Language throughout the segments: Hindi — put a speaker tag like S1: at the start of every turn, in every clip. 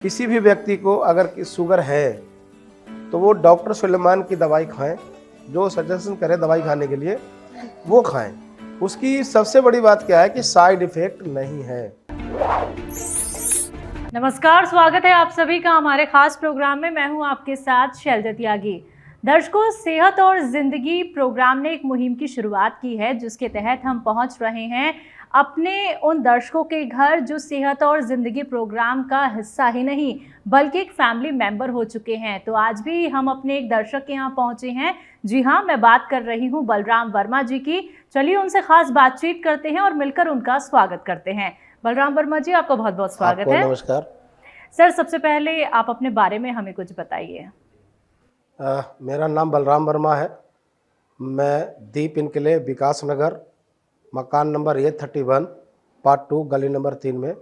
S1: किसी भी व्यक्ति को अगर शुगर है तो वो डॉक्टर सुलेमान की दवाई खाएं, जो सजेशन करे दवाई खाने के लिए वो खाएं। उसकी सबसे बड़ी बात क्या है कि साइड इफेक्ट नहीं है।
S2: नमस्कार, स्वागत है आप सभी का हमारे खास प्रोग्राम में। मैं हूं आपके साथ शैलजा त्यागी। दर्शकों, सेहत और जिंदगी प्रोग्राम ने एक मुहिम की शुरुआत की है जिसके तहत हम पहुंच रहे हैं अपने उन दर्शकों के घर जो सेहत और जिंदगी प्रोग्राम का हिस्सा ही नहीं बल्कि एक फैमिली मेंबर हो चुके हैं। तो आज भी हम अपने एक दर्शक के यहाँ पहुंचे हैं। जी हाँ, मैं बात कर रही हूँ बलराम वर्मा जी की। चलिए उनसे खास बातचीत करते हैं और मिलकर उनका स्वागत करते हैं। बलराम वर्मा जी, आपका बहुत बहुत स्वागत है।
S1: नमस्कार
S2: सर, सबसे पहले आप अपने बारे में हमें कुछ बताइए।
S1: मेरा नाम बलराम वर्मा है। मैं दीप इनकले विकास नगर मकान नंबर A31 पार्ट 2 गली नंबर 3 में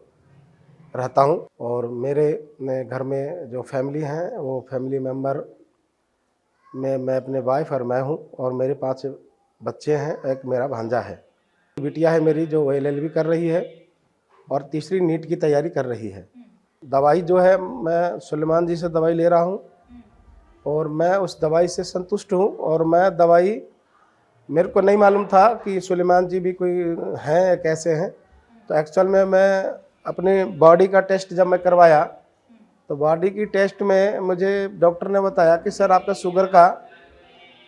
S1: रहता हूं। और मेरे घर में जो फैमिली हैं वो फैमिली मेंबर में मैं अपने वाइफ और मैं हूं और मेरे 5 बच्चे हैं। एक मेरा भांजा है, बिटिया है मेरी जो LLB कर रही है और तीसरी नीट की तैयारी कर रही है। दवाई जो है मैं सुलेमान जी से दवाई ले रहा हूं और मैं उस दवाई से संतुष्ट हूं। और मैं दवाई, मेरे को नहीं मालूम था कि सुलेमान जी भी कोई हैं, कैसे हैं। तो एक्चुअल में मैं अपनी बॉडी का टेस्ट जब मैं करवाया तो बॉडी की टेस्ट में मुझे डॉक्टर ने बताया कि सर आपका शुगर का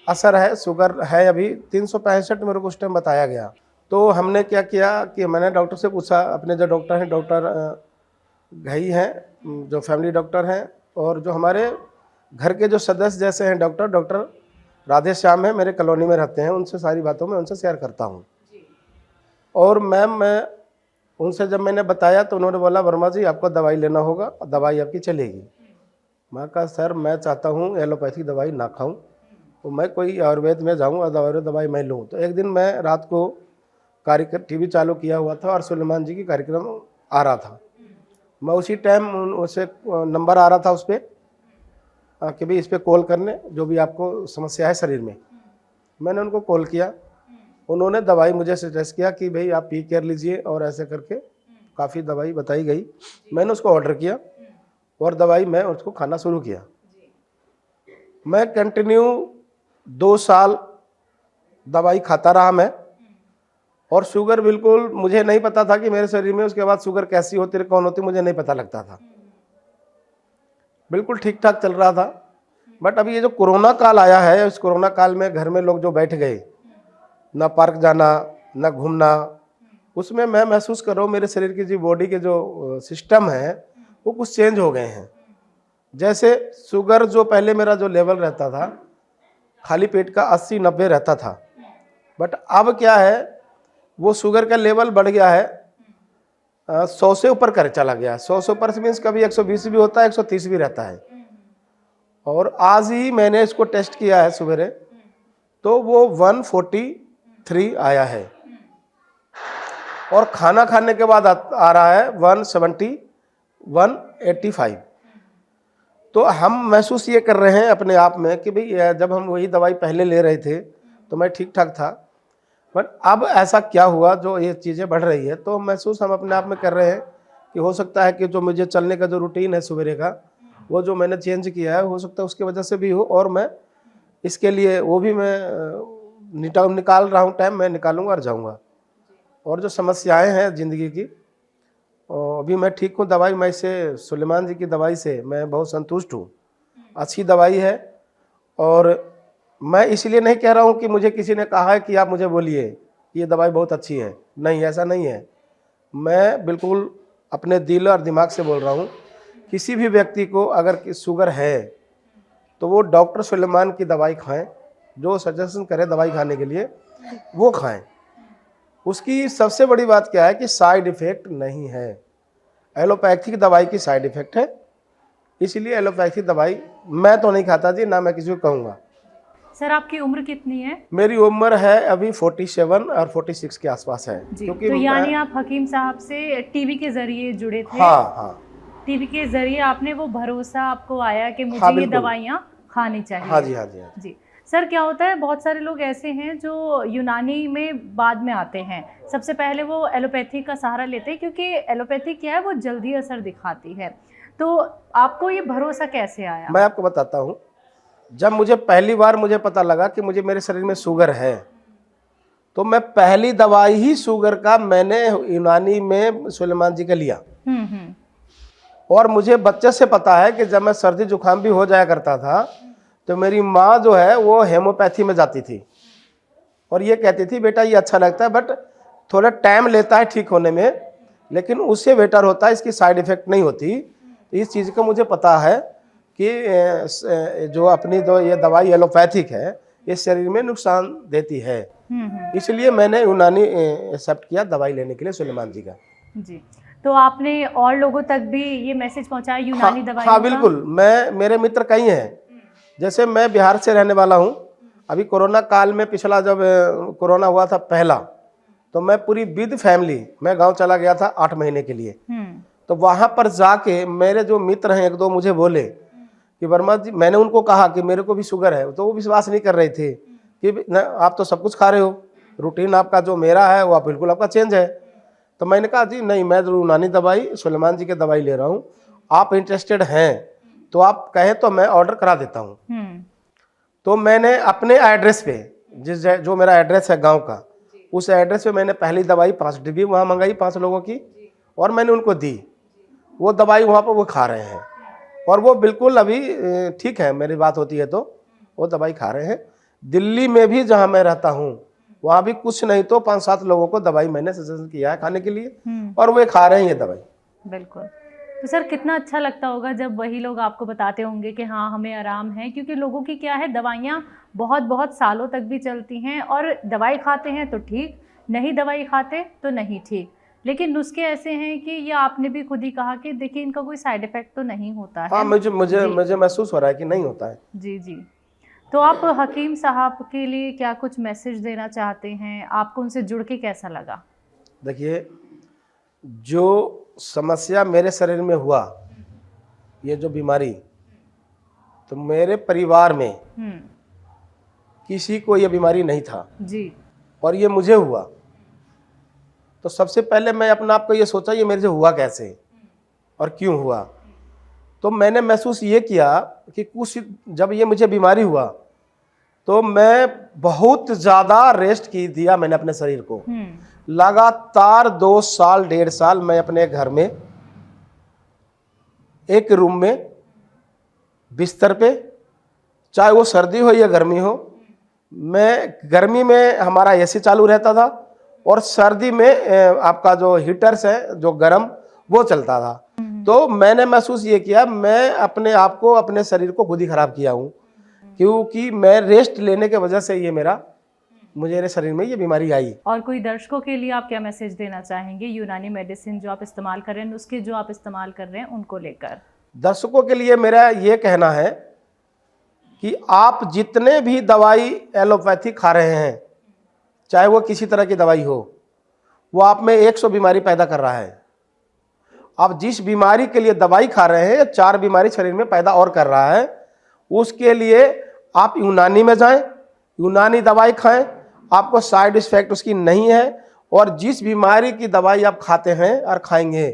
S1: असर है, शुगर है अभी 365 मेरे को उस टाइम बताया गया। तो हमने क्या किया कि मैंने डॉक्टर से पूछा, अपने जो डॉक्टर हैं, डॉक्टर घई हैं जो फैमिली डॉक्टर हैं, और जो हमारे घर के जो सदस्य जैसे हैं डॉक्टर राधे श्याम है, मेरे कॉलोनी में रहते हैं, उनसे सारी बातों में उनसे शेयर करता हूँ। और मैम मैं उनसे जब मैंने बताया तो उन्होंने बोला वर्मा जी आपको दवाई लेना होगा, दवाई आपकी चलेगी। मैं कहा सर मैं चाहता हूँ एलोपैथिक दवाई ना खाऊं, तो मैं कोई आयुर्वेद में जाऊँ और आयुर्वेद दवाई मैं लूँ। तो एक दिन मैं रात को कार्यक्रम टीवी चालू किया हुआ था और सुलेमान जी की कार्यक्रम आ रहा था। मैं उसी टाइम उनसे नंबर आ रहा था उस पर कि भाई इस पर कॉल करने, जो भी आपको समस्या है शरीर में। मैंने उनको कॉल किया, उन्होंने दवाई मुझे सजेस्ट किया कि भाई आप पी केयर लीजिए और ऐसे करके काफ़ी दवाई बताई गई। मैंने उसको ऑर्डर किया और दवाई मैं उसको खाना शुरू किया। मैं कंटिन्यू 2 साल दवाई खाता रहा मैं, और शुगर बिल्कुल मुझे नहीं पता था कि मेरे शरीर में उसके बाद शुगर कैसी होती कौन होती, मुझे नहीं पता लगता था। बिल्कुल ठीक ठाक चल रहा था। बट अभी ये जो कोरोना काल आया है, इस कोरोना काल में घर में लोग जो बैठ गए, ना पार्क जाना ना घूमना, उसमें मैं महसूस कर रहा हूँ मेरे शरीर की जो बॉडी के जो सिस्टम है वो कुछ चेंज हो गए हैं। जैसे शुगर जो पहले मेरा जो लेवल रहता था खाली पेट का 80-90 रहता था, बट अब क्या है वो शुगर का लेवल बढ़ गया है 100 से ऊपर कर चला गया। 100 से ऊपर से मीन्स कभी 120 भी होता है, 130 भी रहता है। और आज ही मैंने इसको टेस्ट किया है सवेरे, तो वो 143 आया है और खाना खाने के बाद आ रहा है 170 185। तो हम महसूस ये कर रहे हैं अपने आप में कि भाई जब हम वही दवाई पहले ले रहे थे तो मैं ठीक ठाक था, बट अब ऐसा क्या हुआ जो ये चीज़ें बढ़ रही है। तो महसूस हम अपने आप में कर रहे हैं कि हो सकता है कि जो मुझे चलने का जो रूटीन है सवेरे का, वो जो मैंने चेंज किया है, हो सकता है उसकी वजह से भी हो। और मैं इसके लिए वो भी मैं निकाल रहा हूँ, टाइम मैं निकालूंगा और जाऊँगा। और जो समस्याएं हैं ज़िंदगी की, अभी मैं ठीक हूँ। दवाई मैं इससे सुलेमान जी की दवाई से मैं बहुत संतुष्ट हूँ, अच्छी दवाई है। और मैं इसलिए नहीं कह रहा हूँ कि मुझे किसी ने कहा है कि आप मुझे बोलिए कि ये दवाई बहुत अच्छी है, नहीं, ऐसा नहीं है। मैं बिल्कुल अपने दिल और दिमाग से बोल रहा हूँ। किसी भी व्यक्ति को अगर शुगर है तो वो डॉक्टर सुलेमान की दवाई खाएं, जो सजेशन करे दवाई खाने के लिए वो खाएं। उसकी सबसे बड़ी बात क्या है कि साइड इफेक्ट नहीं है। एलोपैथिक दवाई की साइड इफेक्ट है, इसलिए एलोपैथिक दवाई मैं तो नहीं खाता जी, ना मैं किसी को कहूँगा।
S2: सर, आपकी उम्र कितनी है?
S1: मेरी उम्र है अभी 47 और 46 के आसपास है।
S2: क्योंकि तो यानी आप हकीम साहब से टीवी के जरिए जुड़े थे।
S1: हाँ।
S2: टीवी के जरिए आपने वो भरोसा आपको आया कि मुझे ये दवाइयाँ खानी चाहिए।
S1: हाँ जी।
S2: जी सर, क्या होता है, बहुत सारे लोग ऐसे हैं जो यूनानी में बाद में आते हैं। सबसे पहले वो एलोपैथी का सहारा लेते हैं क्योंकि एलोपैथी क्या है, वो जल्दी असर दिखाती है। तो आपको ये भरोसा कैसे आया?
S1: मैं आपको बताता हूँ, जब मुझे पहली बार मुझे पता लगा कि मुझे मेरे शरीर में शुगर है, तो मैं पहली दवाई ही शुगर का मैंने यूनानी में सुलेमान जी का लिया। और मुझे बच्चे से पता है कि जब मैं सर्दी जुकाम भी हो जाया करता था तो मेरी माँ जो है वो हेमोपैथी में जाती थी और ये कहती थी बेटा ये अच्छा लगता है बट थोड़ा टाइम लेता है ठीक होने में, लेकिन उससे बेटर होता है, इसकी साइड इफ़ेक्ट नहीं होती। इस चीज़ का मुझे पता है कि जो अपनी जो ये दवाई एलोपैथिक है ये शरीर में नुकसान देती है, इसलिए मैंने यूनानी एक्सेप्ट किया दवाई लेने के लिए सुलेमान जी का।
S2: जी, तो आपने और लोगों तक भी ये मैसेज पहुंचाया यूनानी दवाई?
S1: हाँ बिल्कुल, मेरे मित्र कई हैं, जैसे मैं बिहार से रहने वाला हूँ। अभी कोरोना काल में पिछला जब कोरोना हुआ था पहला, तो मैं पूरी विद फैमिली मैं गांव चला गया था 8 महीने के लिए। तो वहाँ पर जाके मेरे जो मित्र हैं एक दो मुझे बोले कि वर्मा जी, मैंने उनको कहा कि मेरे को भी शुगर है, तो वो विश्वास नहीं कर रहे थे कि आप तो सब कुछ खा रहे हो, रूटीन आपका जो मेरा है वो बिल्कुल आपका चेंज है। तो मैंने कहा जी नहीं, मैं यूनानी दवाई सुलेमान जी की दवाई ले रहा हूँ, आप इंटरेस्टेड हैं तो आप कहें तो मैं ऑर्डर करा देता हूँ। तो मैंने अपने एड्रेस पे जो मेरा एड्रेस है गांव का, उस एड्रेस पे मैंने पहली दवाई 5 डिब्बी वहाँ मंगाई 5 लोगों की और मैंने उनको दी। वो दवाई वहाँ पर वो खा रहे हैं और वो बिल्कुल अभी ठीक है, मेरी बात होती है तो वो दवाई खा रहे हैं। दिल्ली में भी जहाँ मैं रहता हूँ वहाँ भी कुछ नहीं तो 5-7 लोगों को दवाई मैंने सजेशन किया है खाने के लिए और वे खा रहे हैं ये दवाई।
S2: बिल्कुल। तो सर कितना अच्छा लगता होगा जब वही लोग आपको बताते होंगे कि हाँ हमें आराम है, क्योंकि लोगों की क्या है दवाइयाँ बहुत सालों तक भी चलती हैं और दवाई खाते हैं तो ठीक, नहीं दवाई खाते तो नहीं ठीक, लेकिन नुस्खे ऐसे हैं कि ये आपने भी खुद ही कहा कि देखिए इनका कोई साइड इफेक्ट तो नहीं होता है।
S1: हाँ, मुझे महसूस हो रहा है कि नहीं होता है।
S2: जी। तो आप हकीम साहब के लिए क्या कुछ मैसेज देना चाहते हैं? आपको उनसे जुड़ के कैसा लगा?
S1: देखिए, जो समस्या मेरे शरीर में हुआ, ये जो बीमारी, तो मेरे परिवार में किसी को ये बीमारी नहीं था
S2: जी,
S1: और ये मुझे हुआ। तो सबसे पहले मैं अपना आपको ये सोचा ये मेरे से हुआ कैसे और क्यों हुआ। तो मैंने महसूस ये किया कि कुछ जब ये मुझे बीमारी हुआ तो मैं बहुत ज़्यादा रेस्ट की दिया मैंने अपने शरीर को। लगातार 2 साल 1.5 साल मैं अपने घर में एक रूम में बिस्तर पे, चाहे वो सर्दी हो या गर्मी हो, मैं गर्मी में हमारा एसी चालू रहता था और सर्दी में आपका जो हीटर्स है जो गर्म वो चलता था। तो मैंने महसूस ये किया मैं अपने आप को अपने शरीर को खुद ही खराब किया हूँ, क्योंकि मैं रेस्ट लेने के वजह से ये मुझे शरीर में ये बीमारी आई।
S2: और कोई दर्शकों के लिए आप क्या मैसेज देना चाहेंगे यूनानी मेडिसिन जो आप इस्तेमाल कर रहे हैं, नुस्खे जो आप इस्तेमाल कर रहे हैं उनको लेकर?
S1: दर्शकों के लिए मेरा ये कहना है कि आप जितने भी दवाई एलोपैथी खा रहे हैं, चाहे वो किसी तरह की दवाई हो, वो आप में 100 बीमारी पैदा कर रहा है। आप जिस बीमारी के लिए दवाई खा रहे हैं 4 बीमारी शरीर में पैदा और कर रहा है। उसके लिए आप यूनानी में जाएं, यूनानी दवाई खाएं, आपको साइड इफेक्ट उसकी नहीं है और जिस बीमारी की दवाई आप खाते हैं और खाएंगे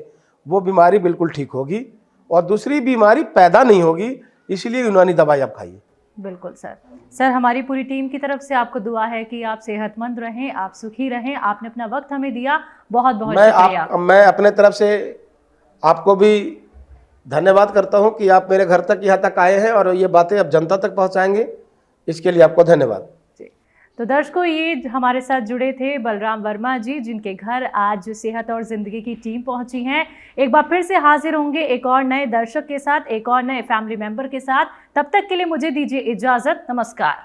S1: वो बीमारी बिल्कुल ठीक होगी और दूसरी बीमारी पैदा नहीं होगी, इसलिए यूनानी दवाई आप खाइए।
S2: बिल्कुल सर, हमारी पूरी टीम की तरफ से आपको दुआ है कि आप सेहतमंद रहें, आप सुखी रहें। आपने अपना वक्त हमें दिया, बहुत शुक्रिया।
S1: मैं अपने तरफ से आपको भी धन्यवाद करता हूं कि आप मेरे घर तक यहाँ तक आए हैं और ये बातें अब जनता तक पहुँचाएंगे, इसके लिए आपको धन्यवाद।
S2: तो दर्शकों, ये हमारे साथ जुड़े थे बलराम वर्मा जी, जिनके घर आज सेहत और ज़िंदगी की टीम पहुंची हैं। एक बार फिर से हाजिर होंगे एक और नए दर्शक के साथ, एक और नए फैमिली मेंबर के साथ। तब तक के लिए मुझे दीजिए इजाज़त। नमस्कार।